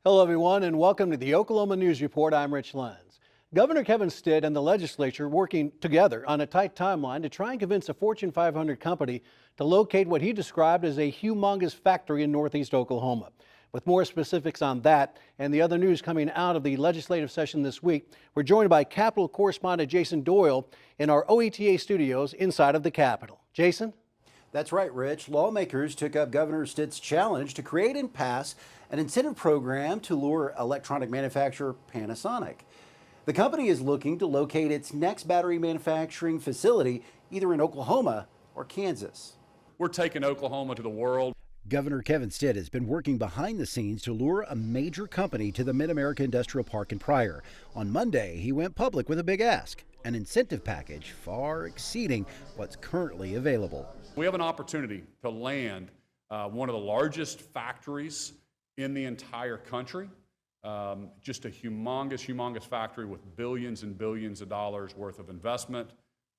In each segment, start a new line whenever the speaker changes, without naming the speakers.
Hello, everyone, and welcome to the Oklahoma News Report. I'm Rich Lenz. Governor Kevin Stitt and the legislature working together on a tight timeline to try and convince a Fortune 500 company to locate what he described as a humongous factory in northeast Oklahoma. With more specifics on that and the other news coming out of the legislative session this week, we're joined by Capitol correspondent Jason Doyle in our OETA studios inside of the Capitol. Jason?
That's right, Rich. Lawmakers took up Governor Stitt's challenge to create and pass an incentive program to lure electronic manufacturer Panasonic. The company is looking to locate its next battery manufacturing facility either in Oklahoma or Kansas.
We're taking Oklahoma to the world.
Governor Kevin Stitt has been working behind the scenes to lure a major company to the Mid-America Industrial Park in Pryor. On Monday, he went public with a big ask, an incentive package far exceeding what's currently available.
We have an opportunity to land one of the largest factories in the entire country. Just a humongous factory with billions and billions of dollars worth of investment,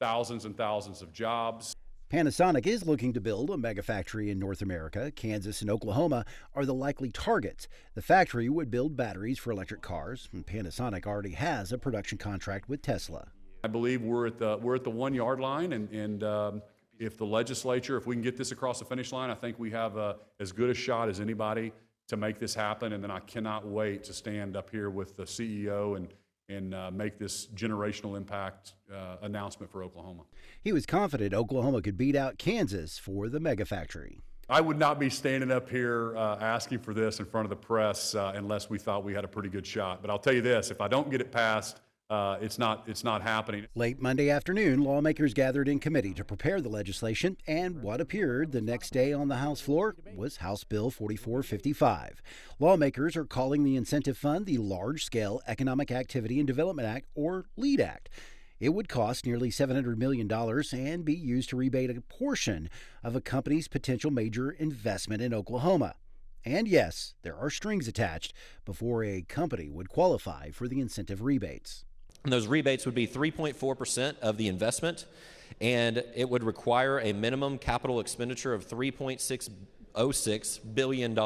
thousands and thousands of jobs.
Panasonic is looking to build a mega factory in North America. Kansas and Oklahoma are the likely targets. The factory would build batteries for electric cars, and Panasonic already has a production contract with Tesla.
I believe we're at the 1 yard line, and if the legislature, if we can get this across the finish line, I think we have as good a shot as anybody to make this happen. And then I cannot wait to stand up here with the CEO and make this generational impact announcement for Oklahoma.
He was confident Oklahoma could beat out Kansas for the mega factory.
I would not be standing up here asking for this in front of the press unless we thought we had a pretty good shot. But I'll tell you this, if I don't get it passed, it's not happening.
Late Monday afternoon, lawmakers gathered in committee to prepare the legislation, and what appeared the next day on the House floor was House Bill 4455. Lawmakers are calling the incentive fund the Large-Scale Economic Activity and Development Act, or LEAD Act. It would cost nearly $700 million and be used to rebate a portion of a company's potential major investment in Oklahoma. And yes, there are strings attached before a company would qualify for the incentive rebates.
And those rebates would be 3.4% of the investment, and it would require a minimum capital expenditure of $3.606 billion.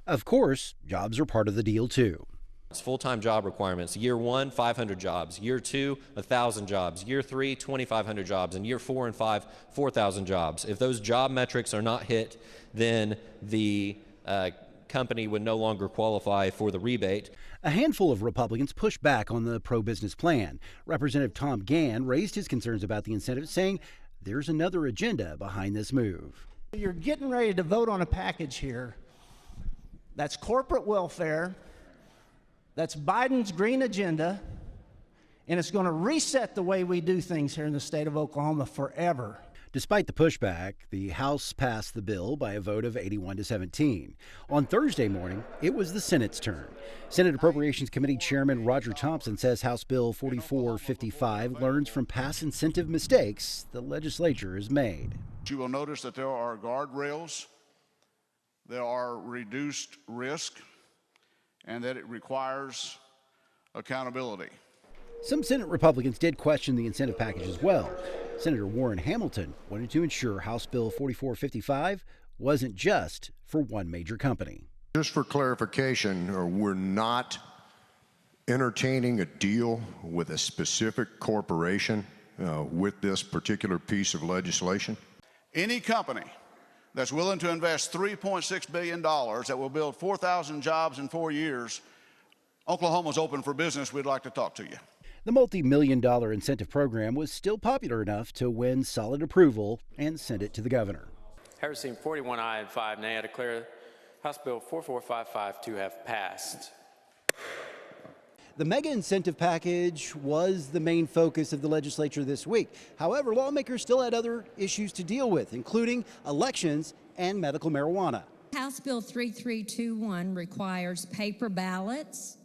Of course, jobs are part of the deal, too.
It's full-time job requirements. Year 1, 500 jobs. Year 2, 1,000 jobs. Year 3, 2,500 jobs. And year 4 and 5, 4,000 jobs. If those job metrics are not hit, then the company would no longer qualify for the rebate.
A handful of Republicans pushed back on the pro-business plan. Representative Tom Gann raised his concerns about the incentive, saying there's another agenda behind this move.
You're getting ready to vote on a package here that's corporate welfare, that's Biden's green agenda, and it's going to reset the way we do things here in the state of Oklahoma forever.
Despite the pushback, the House passed the bill by a vote of 81-17. On Thursday morning, it was the Senate's turn. Senate Appropriations Committee Chairman Roger Thompson says House Bill 4455 learns from past incentive mistakes the legislature has made.
You will notice that there are guardrails, there are reduced risk, and that it requires accountability.
Some Senate Republicans did question the incentive package as well. Senator Warren Hamilton wanted to ensure House Bill 4455 wasn't just for one major company.
Just for clarification, we're not entertaining a deal with a specific corporation with this particular piece of legislation.
Any company that's willing to invest $3.6 billion that will build 4,000 jobs in 4 years, Oklahoma's open for business. We'd like to talk to you.
The multi-million-dollar incentive program was still popular enough to win solid approval and send it to the governor.
Having received 41 ayes and 5 nay, I declare House Bill 4455 to have passed.
The mega incentive package was the main focus of the legislature this week. However, lawmakers still had other issues to deal with, including elections and medical marijuana.
House Bill 3321 requires paper ballots,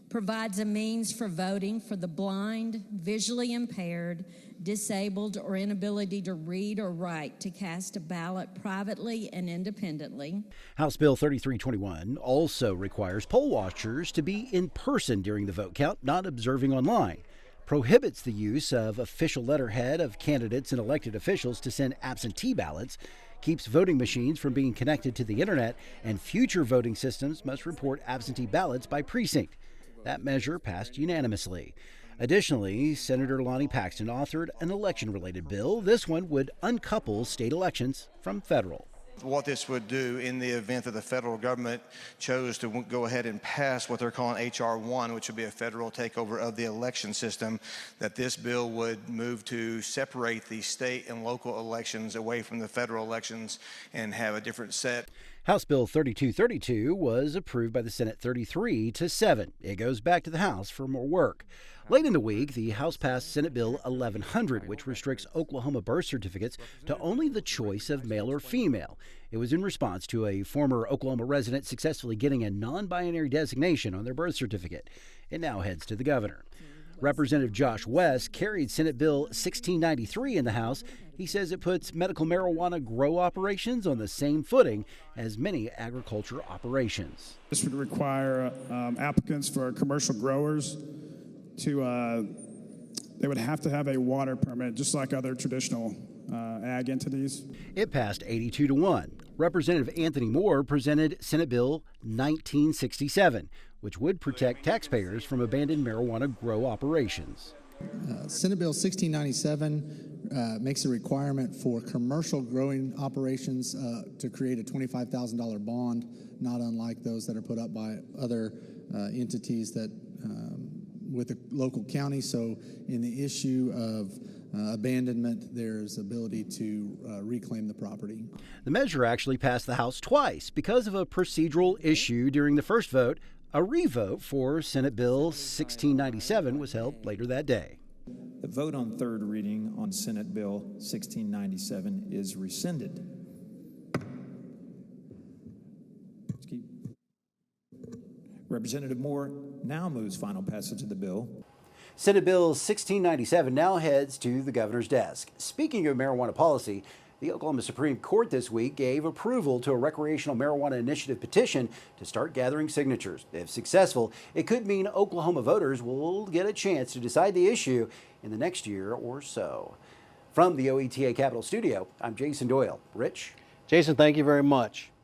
provides a means for voting for the blind, visually impaired, disabled, or inability to read or write to cast a ballot privately and independently.
House Bill 3321 also requires poll watchers to be in person during the vote count, not observing online. Prohibits the use of official letterhead of candidates and elected officials to send absentee ballots. keeps voting machines from being connected to the internet, and future voting systems must report absentee ballots by precinct. That measure passed unanimously. Additionally, Senator Lonnie Paxton authored an election-related bill. This one would uncouple state elections from federal.
What this would do in the event that the federal government chose to go ahead and pass what they're calling H.R. 1, which would be a federal takeover of the election system, that this bill would move to separate the state and local elections away from the federal elections and have a different set.
House Bill 3232 was approved by the Senate 33-7. It goes back to the House for more work. Late in the week, the House passed Senate Bill 1100, which restricts Oklahoma birth certificates to only the choice of male or female. It was in response to a former Oklahoma resident successfully getting a non-binary designation on their birth certificate. It now heads to the governor. Representative Josh West carried Senate Bill 1693 in the House. He says it puts medical marijuana grow operations on the same footing as many agriculture operations.
This would require applicants for commercial growers to, they would have to have a water permit, just like other traditional ag entities.
It passed 82-1. Representative Anthony Moore presented Senate Bill 1967, which would protect taxpayers from abandoned marijuana grow operations.
Senate Bill 1697 makes a requirement for commercial growing operations to create a $25,000 bond, not unlike those that are put up by other entities that with the local county. So in the issue of abandonment, there's ability to reclaim the property.
The measure actually passed the House twice because of a procedural issue during the first vote. A revote for Senate Bill 1697 was held later that day.
The vote on third reading on Senate Bill 1697 is rescinded. Representative Moore now moves final passage of the bill.
Senate Bill 1697 now heads to the governor's desk. Speaking of marijuana policy, the Oklahoma Supreme Court this week gave approval to a recreational marijuana initiative petition to start gathering signatures. If successful, it could mean Oklahoma voters will get a chance to decide the issue in the next year or so. From the OETA Capitol Studio, I'm Jason Doyle. Rich?
Jason, thank you very much.